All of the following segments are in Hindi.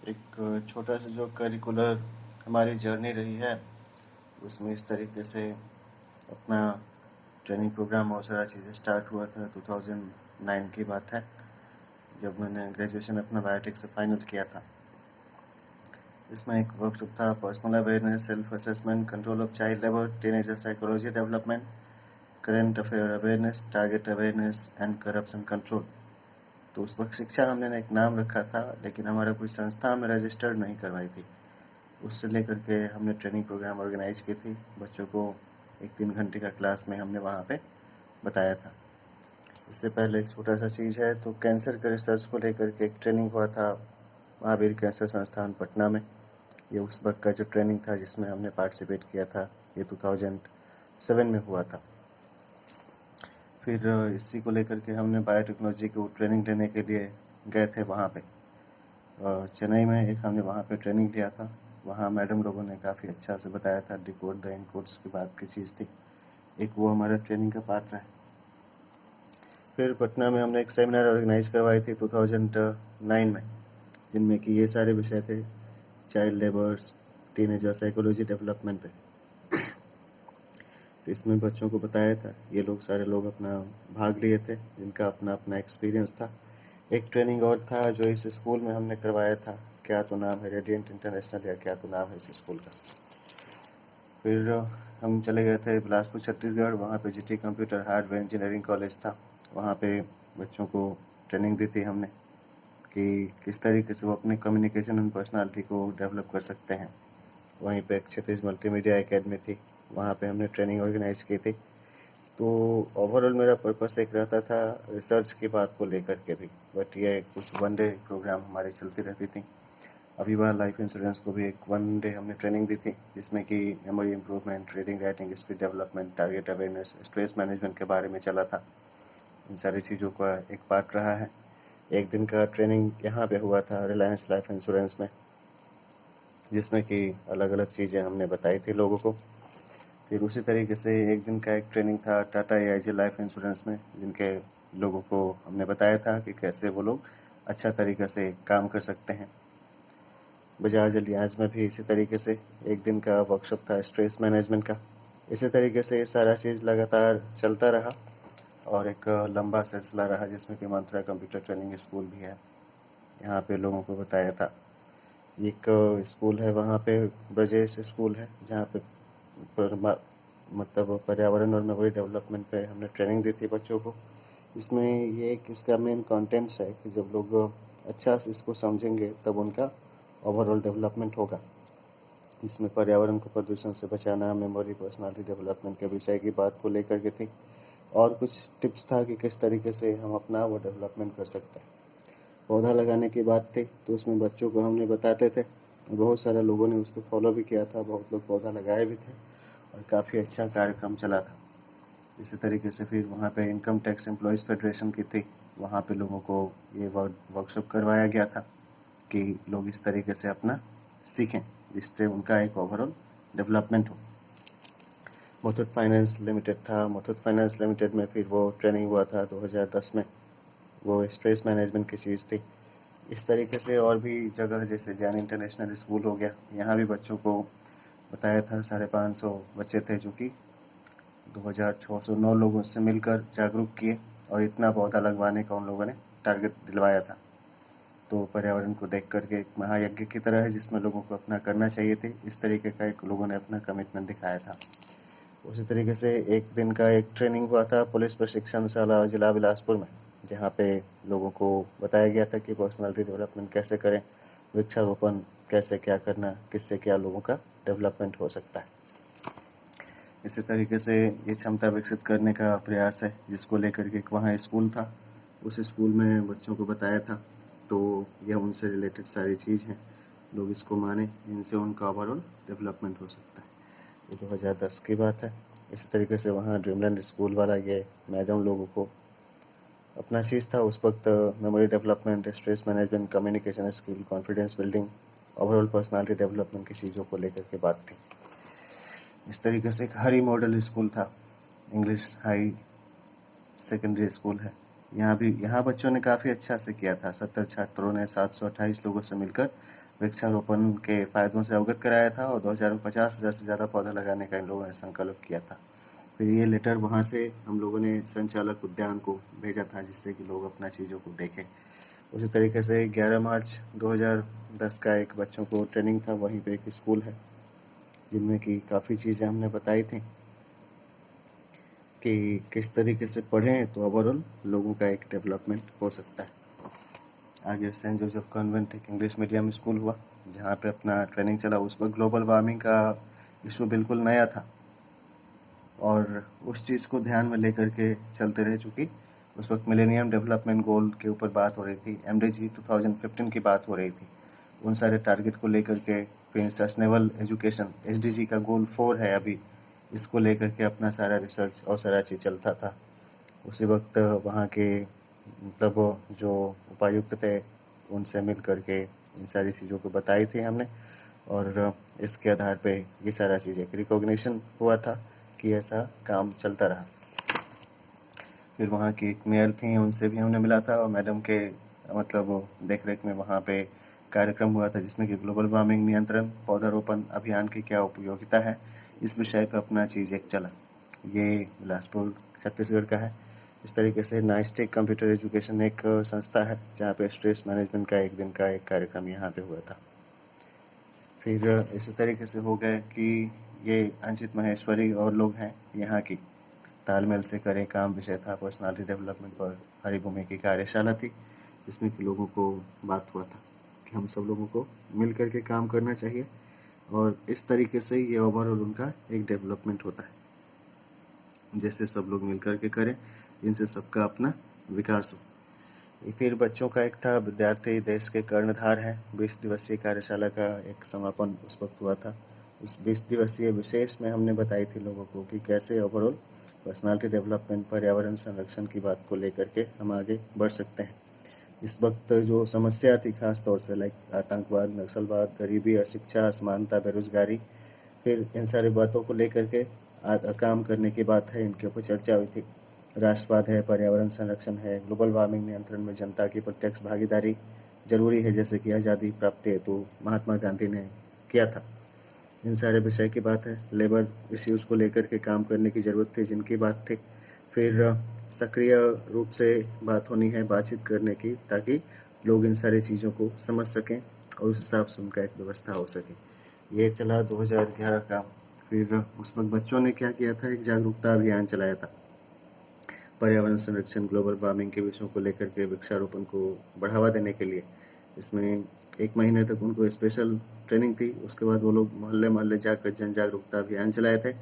एक छोटा सा जो करिकुलर हमारी जर्नी रही है उसमें इस तरीके से अपना ट्रेनिंग प्रोग्राम और सारा चीज़ें स्टार्ट हुआ था। 2009 की बात है जब मैंने ग्रेजुएशन अपना बायोटेक से फाइनल किया था। इसमें एक वर्कशॉप था personal awareness, self assessment, control of child labour, teenager psychology development, current affair awareness, target awareness and corruption control. तो उस वक्त शिक्षा हमने एक नाम रखा था, लेकिन हमारा कोई संस्था में रजिस्टर्ड नहीं करवाई थी। उससे लेकर के हमने ट्रेनिंग प्रोग्राम ऑर्गेनाइज की थी। बच्चों को एक 3 घंटे का क्लास में हमने वहाँ पे बताया था। इससे पहले एक छोटा सा चीज़ है, तो कैंसर के रिसर्च को लेकर के एक ट्रेनिंग हुआ था महावीर कैंसर संस्थान पटना में। ये उस वक्त का जो ट्रेनिंग था जिसमें हमने पार्टिसिपेट किया था, ये 2007 में हुआ था। फिर इसी को लेकर के हमने बायोटेक्नोलॉजी को ट्रेनिंग लेने के लिए गए थे वहाँ पे। चेन्नई में एक हमने वहाँ पे ट्रेनिंग लिया था। वहाँ मैडम लोगों ने काफ़ी अच्छा से बताया था। डिकोड द एनकोड्स की बात की चीज़ थी, एक वो हमारा ट्रेनिंग का पार्ट रहा। फिर पटना में हमने एक सेमिनार ऑर्गेनाइज करवाई थी 2009 में, जिनमें कि ये सारे विषय थे child labours, teenager psychology development पे। तो इसमें बच्चों को बताया था, ये लोग सारे लोग अपना भाग लिए थे जिनका अपना अपना एक्सपीरियंस था। एक ट्रेनिंग और था जो इस स्कूल में हमने करवाया था, क्या तो नाम है, रेडियंट इंटरनेशनल या क्या तो नाम है इस स्कूल का। फिर हम चले गए थे बिलासपुर छत्तीसगढ़। वहाँ पे GT computer hardware engineering college था। वहाँ पे बच्चों को ट्रेनिंग दी थी हमने कि किस तरीके से वो अपने कम्युनिकेशन एंड पर्सनालिटी को डेवलप कर सकते हैं। वहीं पे एक क्षितिज मल्टीमीडिया एकेडमी थी, वहाँ पे हमने ट्रेनिंग ऑर्गेनाइज की थी। तो ओवरऑल मेरा पर्पस एक रहता था रिसर्च की बात को लेकर के भी, बट ये कुछ वन डे प्रोग्राम हमारी चलती रहती थी। अविवा लाइफ इंश्योरेंस को भी एक वन डे हमने ट्रेनिंग दी थी, जिसमें कि memory improvement, reading writing speed development, target awareness, stress management के बारे में चला था। इन सारी चीज़ों का एक पार्ट रहा है। एक दिन का ट्रेनिंग यहाँ पे हुआ था रिलायंस लाइफ इंश्योरेंस में, जिसमें कि अलग अलग चीज़ें हमने बताई थी लोगों को। फिर उसी तरीके से एक दिन का एक ट्रेनिंग था टाटा AIG लाइफ इंश्योरेंस में, जिनके लोगों को हमने बताया था कि कैसे वो लोग अच्छा तरीक़े से काम कर सकते हैं। बजाज अलियांज में भी इसी तरीके से एक दिन का वर्कशॉप था स्ट्रेस मैनेजमेंट का। इसी तरीके से सारा चीज़ लगातार चलता रहा और एक लंबा सिलसिला रहा, जिसमें कि मंत्रा कंप्यूटर ट्रेनिंग स्कूल भी है, यहाँ पे लोगों को बताया था। एक स्कूल है वहाँ पे, ब्रजेश स्कूल है, जहाँ पे मतलब पर्यावरण और मेमोरी डेवलपमेंट पे हमने ट्रेनिंग दी थी बच्चों को। इसमें ये एक इसका मेन कंटेंट्स है कि जब लोग अच्छा से इसको समझेंगे तब उनका ओवरऑल डेवलपमेंट होगा। इसमें पर्यावरण को प्रदूषण से बचाना, मेमोरी, पर्सनालिटी डेवलपमेंट के विषय की बात को लेकर के थी, और कुछ टिप्स था कि किस तरीके से हम अपना वो डेवलपमेंट कर सकते हैं। पौधा लगाने की बात थी, तो उसमें बच्चों को हमने बताते थे, बहुत सारे लोगों ने उसको फॉलो भी किया था, बहुत लोग पौधा लगाए भी थे और काफ़ी अच्छा कार्यक्रम चला था। इसी तरीके से फिर वहाँ पे इनकम टैक्स एम्प्लॉयज़ फेडरेशन की थी, वहाँ पे लोगों को ये वर्कशॉप करवाया गया था कि लोग इस तरीके से अपना सीखें, जिससे उनका एक ओवरऑल डेवलपमेंट हो। मुथूट फाइनेंस लिमिटेड था, मुथूट फाइनेंस लिमिटेड में फिर वो ट्रेनिंग हुआ था 2010 में, वो स्ट्रेस मैनेजमेंट की चीज़ थी। इस तरीके से और भी जगह, जैसे जैन इंटरनेशनल स्कूल हो गया, यहाँ भी बच्चों को बताया था। 550 बच्चे थे जो कि 2609 लोगों से मिलकर जागरूक किए, और इतना पौधा लगवाने का उन लोगों ने टारगेट दिलवाया था। तो पर्यावरण को देख करके एक महायज्ञ की तरह है, जिसमें लोगों को अपना करना चाहिए थे, इस तरीके का एक लोगों ने अपना कमिटमेंट दिखाया था। उसी तरीके से एक दिन का एक ट्रेनिंग हुआ था पुलिस प्रशिक्षणशाला जिला बिलासपुर में, जहाँ पे लोगों को बताया गया था कि पर्सनालिटी डेवलपमेंट कैसे करें, वृक्षारोपण कैसे क्या करना, किससे क्या लोगों का डेवलपमेंट हो सकता है। इसी तरीके से ये क्षमता विकसित करने का प्रयास है, जिसको लेकर के एक वहाँ स्कूल था, उस स्कूल में बच्चों को बताया था। तो यह उनसे रिलेटेड सारी चीज़ हैं, लोग इसको माने, इनसे उनका ओवरऑल डेवलपमेंट हो सकता है। ये 2010 की बात है। इसी तरीके से वहाँ ड्रीमलैंड स्कूल वाला ये मैडम लोगों को अपना चीज़ था उस वक्त, memory development, stress management, communication skill, confidence building, overall personality development की चीज़ों को लेकर के बात थी। इस तरीके से एक हरी मॉडल स्कूल था, इंग्लिश हाई सेकेंडरी स्कूल है, यहाँ बच्चों ने काफ़ी अच्छा से किया था। 70 छात्रों ने 728 लोगों से मिलकर वृक्षारोपण के फायदों से अवगत कराया था और 2050,000 से ज़्यादा पौधा लगाने का इन लोगों ने संकल्प किया था। फिर ये लेटर वहाँ से हम लोगों ने संचालक उद्यान को भेजा था, जिससे कि लोग अपना चीज़ों को देखें। उसी तरीके से 11 मार्च 2010 का एक बच्चों को ट्रेनिंग था, वहीं पे एक स्कूल है जिनमें कि काफ़ी चीज़ें हमने बताई थी कि किस तरीके से पढ़ें तो ओवरऑल लोगों का एक डेवलपमेंट हो सकता है। आगे सेंट जोसेफ कॉन्वेंट एक इंग्लिश मीडियम स्कूल हुआ, जहाँ पे अपना ट्रेनिंग चला। उस वक्त ग्लोबल वार्मिंग का इशू बिल्कुल नया था और उस चीज़ को ध्यान में लेकर के चलते रहे, चूँकि उस वक्त मिलेनियम डेवलपमेंट गोल के ऊपर बात हो रही थी, MDG 2015 की बात हो रही थी। उन सारे टारगेट को लेकर के फिर सस्टेनेबल एजुकेशन SDG का गोल 4 है अभी, इसको लेकर के अपना सारा रिसर्च और सारा चीज़ चलता था। उसी वक्त वहाँ के मतलब जो उपायुक्त थे उनसे मिल करके इन सारी चीज़ों को बताई थी हमने, और इसके आधार पे ये सारा चीज़ एक रिकॉग्निशन हुआ था कि ऐसा काम चलता रहा। फिर वहाँ की एक मेयर थी, उनसे भी हमने मिला था और मैडम के मतलब देख रेख में वहाँ पे कार्यक्रम हुआ था, जिसमें कि ग्लोबल वार्मिंग नियंत्रण पौधारोपण अभियान की क्या उपयोगिता है, इस विषय पर अपना चीज़ एक चला। ये बिलासपुर छत्तीसगढ़ का है। इस तरीके से नाइस्टिक कंप्यूटर एजुकेशन एक संस्था है जहाँ पे स्ट्रेस मैनेजमेंट का एक दिन का एक कार्यक्रम यहाँ पे हुआ था। फिर इसी तरीके से हो गए कि ये अंचित महेश्वरी और लोग हैं यहाँ की तालमेल से करें काम विषय था, पर्सनालिटी डेवलपमेंट पर हरिभूमि की कार्यशाला थी, जिसमें कि लोगों को बात हुआ था कि हम सब लोगों को मिल कर के काम करना चाहिए और इस तरीके से ये ओवरऑल उनका एक डेवलपमेंट होता है। जैसे सब लोग मिल कर के करें, जिनसे सबका अपना विकास हो। फिर बच्चों का एक था विद्यार्थी देश के कर्णधार हैं, 20 दिवसीय कार्यशाला का एक समापन उस वक्त हुआ था। उस 20 दिवसीय विशेष में हमने बताई थी लोगों को कि कैसे ओवरऑल पर्सनालिटी डेवलपमेंट पर्यावरण संरक्षण की बात को लेकर के हम आगे बढ़ सकते हैं। इस वक्त जो समस्या थी खास तौर से लाइक आतंकवाद, नक्सलवाद, गरीबी, अशिक्षा, असमानता, बेरोजगारी, फिर इन सारी बातों को लेकर के काम करने की बात है, इनके ऊपर चर्चा हुई थी। राष्ट्रवाद है, पर्यावरण संरक्षण है, ग्लोबल वार्मिंग नियंत्रण में जनता की प्रत्यक्ष भागीदारी जरूरी है, जैसे कि आज़ादी प्राप्ति हेतु महात्मा गांधी ने किया था। इन सारे विषय की बात है। लेबर इश्यूज़ को लेकर के काम करने की ज़रूरत थी, जिनकी बात थी। फिर सक्रिय रूप से बात होनी है, बातचीत करने की, ताकि लोग इन सारी चीज़ों को समझ सकें और उस हिसाब से उनका एक व्यवस्था हो सके। ये चला 2011 का। फिर उस वक्त बच्चों ने क्या किया था, एक जागरूकता अभियान चलाया था पर्यावरण संरक्षण, ग्लोबल वार्मिंग के विषयों को लेकर के वृक्षारोपण को बढ़ावा देने के लिए। इसमें 1 महीने तक उनको स्पेशल ट्रेनिंग थी। उसके बाद वो लोग मोहल्ले मोहल्ले जाकर जन जागरूकता अभियान चलाए थे,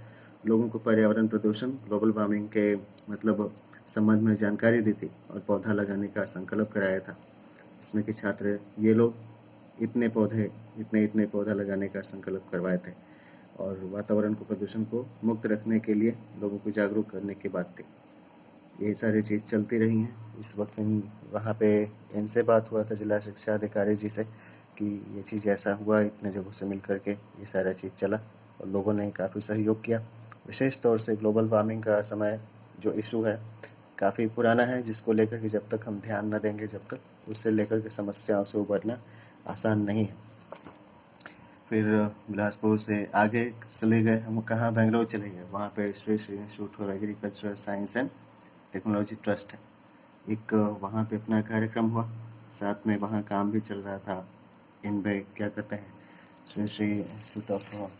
लोगों को पर्यावरण प्रदूषण, ग्लोबल वार्मिंग के मतलब संबंध में जानकारी दी थी और पौधा लगाने का संकल्प कराया था। इसमें कि छात्र ये लोग इतने पौधा लगाने का संकल्प करवाए थे और वातावरण को प्रदूषण को मुक्त रखने के लिए लोगों को जागरूक करने की बात थी। ये सारी चीज़ चलती रही हैं। इस वक्त वहाँ पे इनसे बात हुआ था जिला शिक्षा अधिकारी जी से कि ये चीज़ ऐसा हुआ, इतने जगहों से मिल कर के ये सारा चीज़ चला और लोगों ने काफ़ी सहयोग किया। विशेष तौर से ग्लोबल वार्मिंग का समय जो इशू है काफ़ी पुराना है, जिसको लेकर के जब तक हम ध्यान न देंगे, जब तक उससे लेकर के समस्याओं से उबरना आसान नहीं है। फिर बिलासपुर से आगे चले गए हम, कहाँ, बेंगलोर चले गए। वहाँ पे Shri Shri institute for agricultural science and technology trust है एक, वहाँ पे अपना कार्यक्रम हुआ। साथ में वहाँ काम भी चल रहा था, इनमें क्या कहते हैं, Shri Shri institute of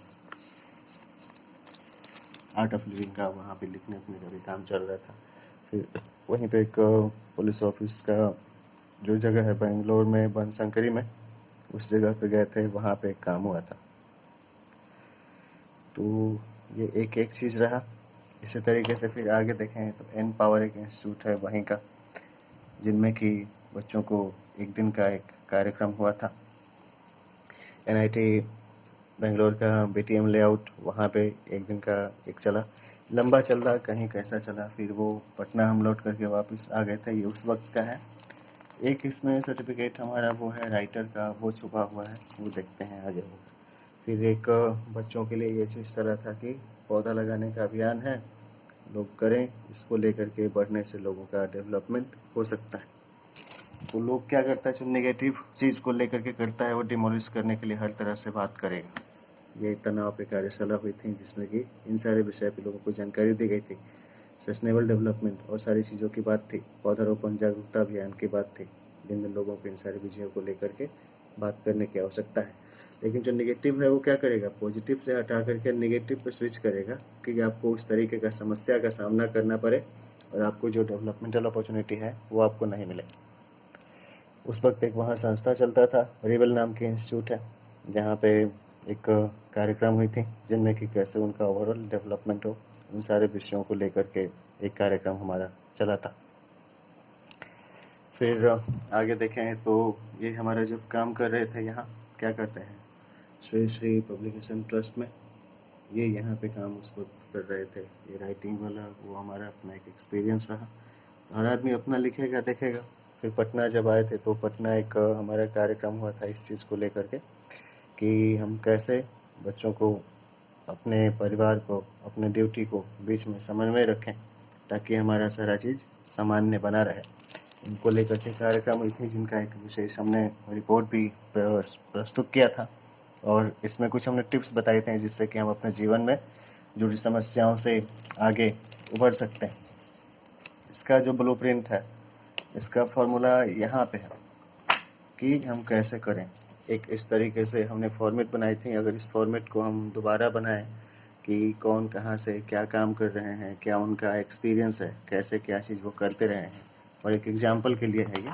art of living का वहाँ पे लिखने उखने का भी काम चल रहा था। फिर वहीं पे एक पुलिस ऑफिस का जो जगह है बेंगलोर में बनशंकरी में, उस जगह पे गए थे, वहाँ पे एक काम हुआ था। तो ये एक एक चीज़ रहा। इसी तरीके से फिर आगे देखें तो एन पावर एक इंस्टीट्यूट है वहीं का, जिनमें कि बच्चों को एक दिन का एक कार्यक्रम हुआ था। NIT बेंगलोर का BTM लेआउट, वहाँ पे एक दिन का एक चला, लंबा चल रहा, कहीं कैसा चला। फिर वो पटना हम लौट करके वापस आ गए थे, ये उस वक्त का है। एक इसमें सर्टिफिकेट हमारा वो है राइटर का, वो छुपा हुआ है, वो देखते हैं आगे वो। फिर एक बच्चों के लिए ये चीज़ तरह था कि पौधा लगाने का अभियान है लोग करें, इसको लेकर के बढ़ने से लोगों का डेवलपमेंट हो सकता है। तो लोग क्या करता है, जो नेगेटिव चीज़ को लेकर के करता है वो डिमोलिश करने के लिए हर तरह से बात करेगा। ये तनाव पे कार्यशाला हुई थी जिसमें कि इन सारे विषय पे लोगों को जानकारी दी गई थी। सस्टेनेबल डेवलपमेंट और सारी चीज़ों की बात थी, पौधारोपण जागरूकता अभियान की बात थी, जिनमें लोगों को इन सारी विषयों को लेकर के बात करने की आवश्यकता है। लेकिन जो नेगेटिव है वो क्या करेगा, पॉजिटिव से हटा करके नेगेटिव पे स्विच करेगा कि आपको उस तरीके का समस्या का सामना करना पड़े और आपको जो डेवलपमेंटल अपॉर्चुनिटी है वो आपको नहीं मिले। उस वक्त एक वहाँ संस्था चलता था, रिबल नाम की इंस्टीट्यूट है, जहाँ पे एक कार्यक्रम हुई थी जिनमें कि कैसे उनका ओवरऑल डेवलपमेंट हो, उन सारे विषयों को लेकर के एक कार्यक्रम हमारा चला था। फिर आगे देखें तो ये हमारा जब काम कर रहे थे यहाँ, क्या कहते हैं, श्री श्री पब्लिकेशन ट्रस्ट में, ये यहाँ पे काम उस वक्त कर रहे थे। ये राइटिंग वाला वो हमारा अपना एक एक्सपीरियंस रहा। हर आदमी अपना लिखेगा देखेगा। फिर पटना जब आए थे तो पटना एक हमारा कार्यक्रम हुआ था इस चीज़ को लेकर के कि हम कैसे बच्चों को, अपने परिवार को, अपने ड्यूटी को बीच में समन्वय रखें ताकि हमारा सारा चीज़ सामान्य बना रहे। इनको लेकर के कार्यक्रम हुई थी जिनका एक विशेष हमने रिपोर्ट भी प्रस्तुत किया था और इसमें कुछ हमने टिप्स बताए थे जिससे कि हम अपने जीवन में जुड़ी समस्याओं से आगे उभर सकते हैं। इसका जो ब्लूप्रिंट है, इसका फॉर्मूला यहाँ पे है कि हम कैसे करें। एक इस तरीके से हमने फॉर्मेट बनाई थी, अगर इस फॉर्मेट को हम दोबारा बनाएं कि कौन कहाँ से क्या काम कर रहे हैं, क्या उनका एक्सपीरियंस है, कैसे क्या चीज़ वो करते रहे हैं, और एक एग्जाम्पल के लिए है ये,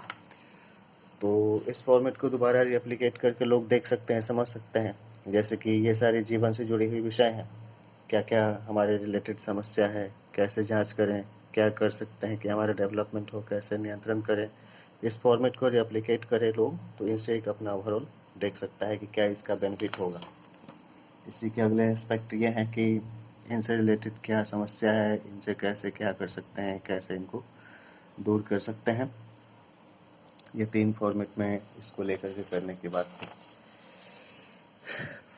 तो इस फॉर्मेट को दोबारा रेप्लिकेट करके लोग देख सकते हैं, समझ सकते हैं। जैसे कि ये सारे जीवन से जुड़ी हुई विषय हैं, क्या क्या हमारे रिलेटेड समस्या है, कैसे जांच करें, क्या कर सकते हैं कि हमारा डेवलपमेंट हो, कैसे नियंत्रण करें। इस फॉर्मेट को रेप्लिकेट करें लोग तो इनसे एक अपना ओवरऑल देख सकता है कि क्या इसका बेनिफिट होगा। इसी के अगले एस्पेक्ट ये हैं कि इनसे रिलेटेड क्या समस्या है, इनसे कैसे क्या कर सकते हैं, कैसे इनको दूर कर सकते हैं। ये 3 फॉर्मेट में इसको लेकर के करने की बात थी।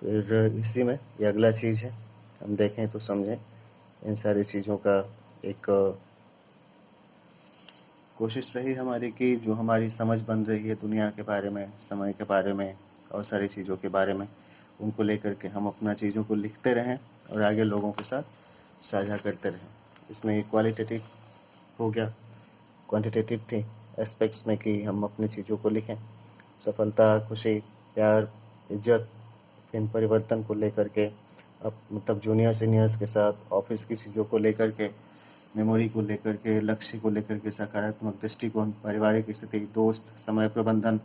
फिर इसी में ये अगला चीज़ है, हम देखें तो समझें इन सारी चीज़ों का एक कोशिश रही हमारी कि जो हमारी समझ बन रही है दुनिया के बारे में, समय के बारे में और सारी चीज़ों के बारे में, उनको लेकर के हम अपना चीज़ों को लिखते रहें और आगे लोगों के साथ साझा करते रहें। इसमें क्वालिटेटिव हो गया, क्वांटिटेटिव थी एस्पेक्ट्स में कि हम अपनी चीज़ों को लिखें, सफलता, खुशी, प्यार, इज्जत, इन परिवर्तन को लेकर के, अब मतलब जूनियर सीनियर्स के साथ, ऑफिस की चीज़ों को लेकर के, मेमोरी को लेकर के, लक्ष्य को लेकर के, सकारात्मक दृष्टिकोण, पारिवारिक स्थिति, दोस्त, समय प्रबंधन,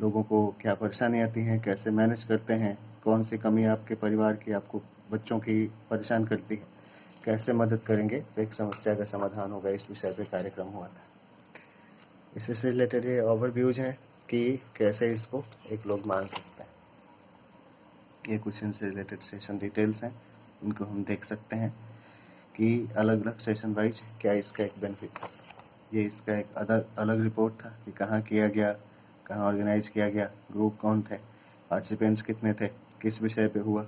लोगों को क्या परेशानी आती है, कैसे मैनेज करते हैं, कौन सी कमी आपके परिवार की आपको बच्चों की परेशान करती है, कैसे मदद करेंगे तो एक समस्या का समाधान होगा। इस विषय पे कार्यक्रम हुआ था। इसी से रिलेटेड ये ओवरव्यूज हैं कि कैसे इसको एक लोग मान सकते हैं। ये कुछ इनसे रिलेटेड सेशन डिटेल्स हैं जिनको हम देख सकते हैं कि अलग अलग सेशन वाइज क्या इसका एक बेनिफिट था। ये इसका एक अलग रिपोर्ट था कि कहाँ किया गया, कहाँ ऑर्गेनाइज किया गया, ग्रुप कौन थे, पार्टिसिपेंट्स कितने थे, किस विषय पे हुआ।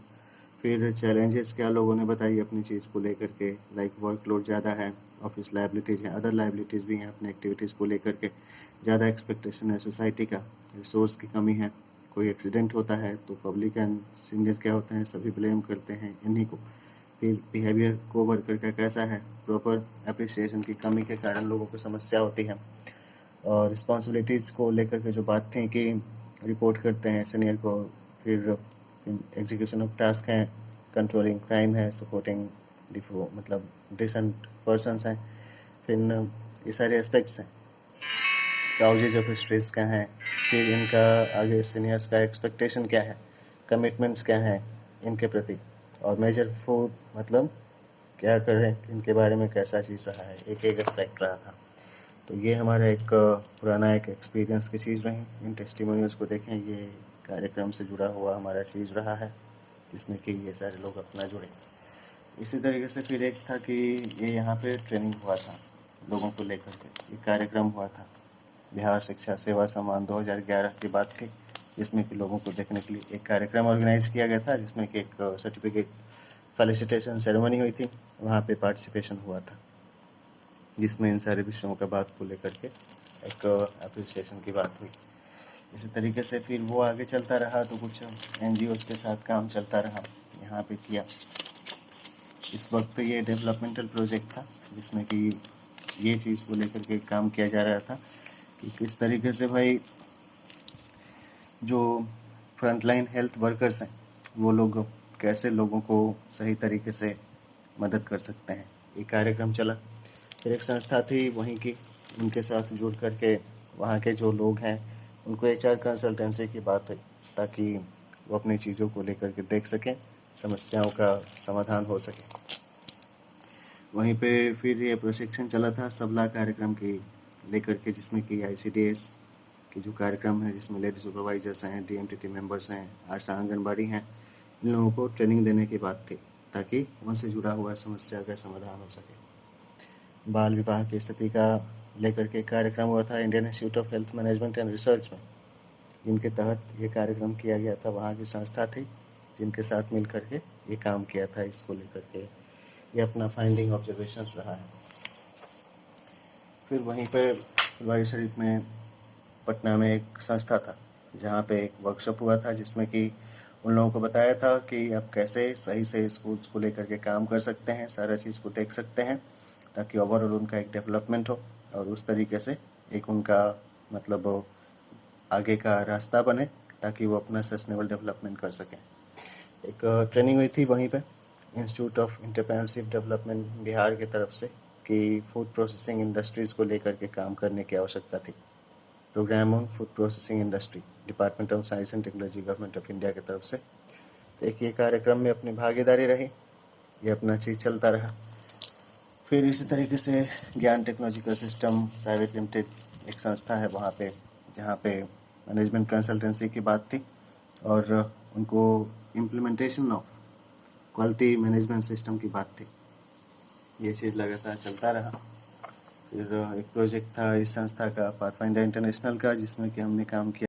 फिर चैलेंजेस क्या लोगों ने बताई अपनी चीज़ को लेकर के, लाइक वर्कलोड ज़्यादा है, ऑफिस लाइबिलिटीज़ हैं, अदर लाइबिलिटीज़ भी हैं अपने एक्टिविटीज़ को लेकर के, ज़्यादा एक्सपेक्टेशन है सोसाइटी का, रिसोर्स की कमी है, कोई एक्सीडेंट होता है तो पब्लिक एंड सीनियर क्या होते हैं, सभी ब्लेम करते हैं इन्हीं को। फिर बिहेवियर को वर्कर का कैसा है, प्रॉपर एप्रिसिएशन की कमी के कारण लोगों को समस्या होती है। और रिस्पॉन्सिबिलिटीज़ को लेकर के जो बात थी कि रिपोर्ट करते हैं सीनियर को, फिर एग्जीक्यूशन ऑफ टास्क हैं, कंट्रोलिंग क्राइम है, सपोर्टिंग मतलब डिसेंट पर्सनस हैं। फिर ये सारे एस्पेक्ट्स हैं। काउजेज ऑफ स्ट्रेस क्या हैं, फिर इनका आगे सीनियर्स का एक्सपेक्टेशन क्या है, कमिटमेंट्स क्या हैं इनके प्रति, और मेजर फूड मतलब क्या करें इनके बारे में, कैसा चीज़ रहा है, एक एक एस्पेक्ट रहा था। तो ये हमारा एक पुराना एक एक्सपीरियंस की चीज़ रही। इन टेस्टिमोनियल्स को देखें, ये कार्यक्रम से जुड़ा हुआ हमारा चीज़ रहा है जिसमें कि ये सारे लोग अपना जुड़े। इसी तरीके से फिर एक था कि ये यहाँ पे ट्रेनिंग हुआ था लोगों को लेकर के, ये कार्यक्रम हुआ था, बिहार शिक्षा सेवा सम्मान 2011 की बात थी, जिसमें कि लोगों को देखने के लिए एक कार्यक्रम ऑर्गेनाइज किया गया था जिसमें कि एक सर्टिफिकेट फेलिसिटेशन सेरेमनी हुई थी, वहाँ पे पार्टिसिपेशन हुआ था, जिसमें इन सारे विषयों का बात को लेकर के एक अप्रिसिएशन की बात हुई। इसी तरीके से फिर वो आगे चलता रहा, तो कुछ NGOs के साथ काम चलता रहा, यहाँ पे किया। इस वक्त ये डेवलपमेंटल प्रोजेक्ट था, जिसमें कि ये चीज़ को लेकर के काम किया जा रहा था कि किस तरीके से भाई जो फ्रंटलाइन हेल्थ वर्कर्स हैं वो लोग कैसे लोगों को सही तरीके से मदद कर सकते हैं। ये कार्यक्रम चला। फिर एक संस्था थी वहीं की, उनके साथ जुड़ करके वहाँ के जो लोग हैं उनको HR कंसल्टेंसी की बात हुई, ताकि वो अपनी चीज़ों को लेकर के देख सकें, समस्याओं का समाधान हो सके। वहीं पे फिर ये प्रशिक्षण चला था सबला कार्यक्रम के लेकर के, जिसमें कि ICDS के जो कार्यक्रम है, जिसमें लेडी सुपरवाइजर्स हैं, DMTT मेंबर्स हैं, आशा आंगनबाड़ी हैं, इन लोगों को ट्रेनिंग देने की बात थी, ताकि उनसे जुड़ा हुआ समस्या का समाधान हो सके। बाल विवाह की स्थिति का लेकर के कार्यक्रम हुआ था Indian institute of health management and research में, जिनके तहत ये कार्यक्रम किया गया था। वहाँ की संस्था थी जिनके साथ मिल करके ये काम किया था। इसको लेकर के ये अपना फाइंडिंग ऑब्जर्वेशन रहा है। फिर वहीं पे फुलवारी शरीफ में पटना में एक संस्था था, जहाँ पे एक वर्कशॉप हुआ था, जिसमें कि उन लोगों को बताया था कि आप कैसे सही से स्कूल्स को लेकर के काम कर सकते हैं, सारा चीज़ को देख सकते हैं, ताकि ओवरऑल उनका एक डेवलपमेंट हो और उस तरीके से एक उनका मतलब आगे का रास्ता बने, ताकि वो अपना सस्टेनेबल डेवलपमेंट कर सकें। एक ट्रेनिंग हुई थी वहीं पे institute of entrepreneurship development Bihar की तरफ से, कि फूड प्रोसेसिंग इंडस्ट्रीज़ को लेकर के काम करने की आवश्यकता थी। Programme on food processing industry, department of science and technology, government of India की तरफ से। एक ये कार्यक्रम में अपनी भागीदारी रही, ये अपना चीज़ चलता रहा। फिर इसी तरीके से ज्ञान टेक्नोलॉजिकल सिस्टम प्राइवेट लिमिटेड एक संस्था है वहाँ पे, जहाँ पे मैनेजमेंट कंसल्टेंसी की बात थी, और उनको implementation of quality management system की बात थी। ये चीज़ लगातार चलता रहा। फिर एक प्रोजेक्ट था इस संस्था का, पाथफाइंडर इंटरनेशनल का, जिसमें कि हमने काम किया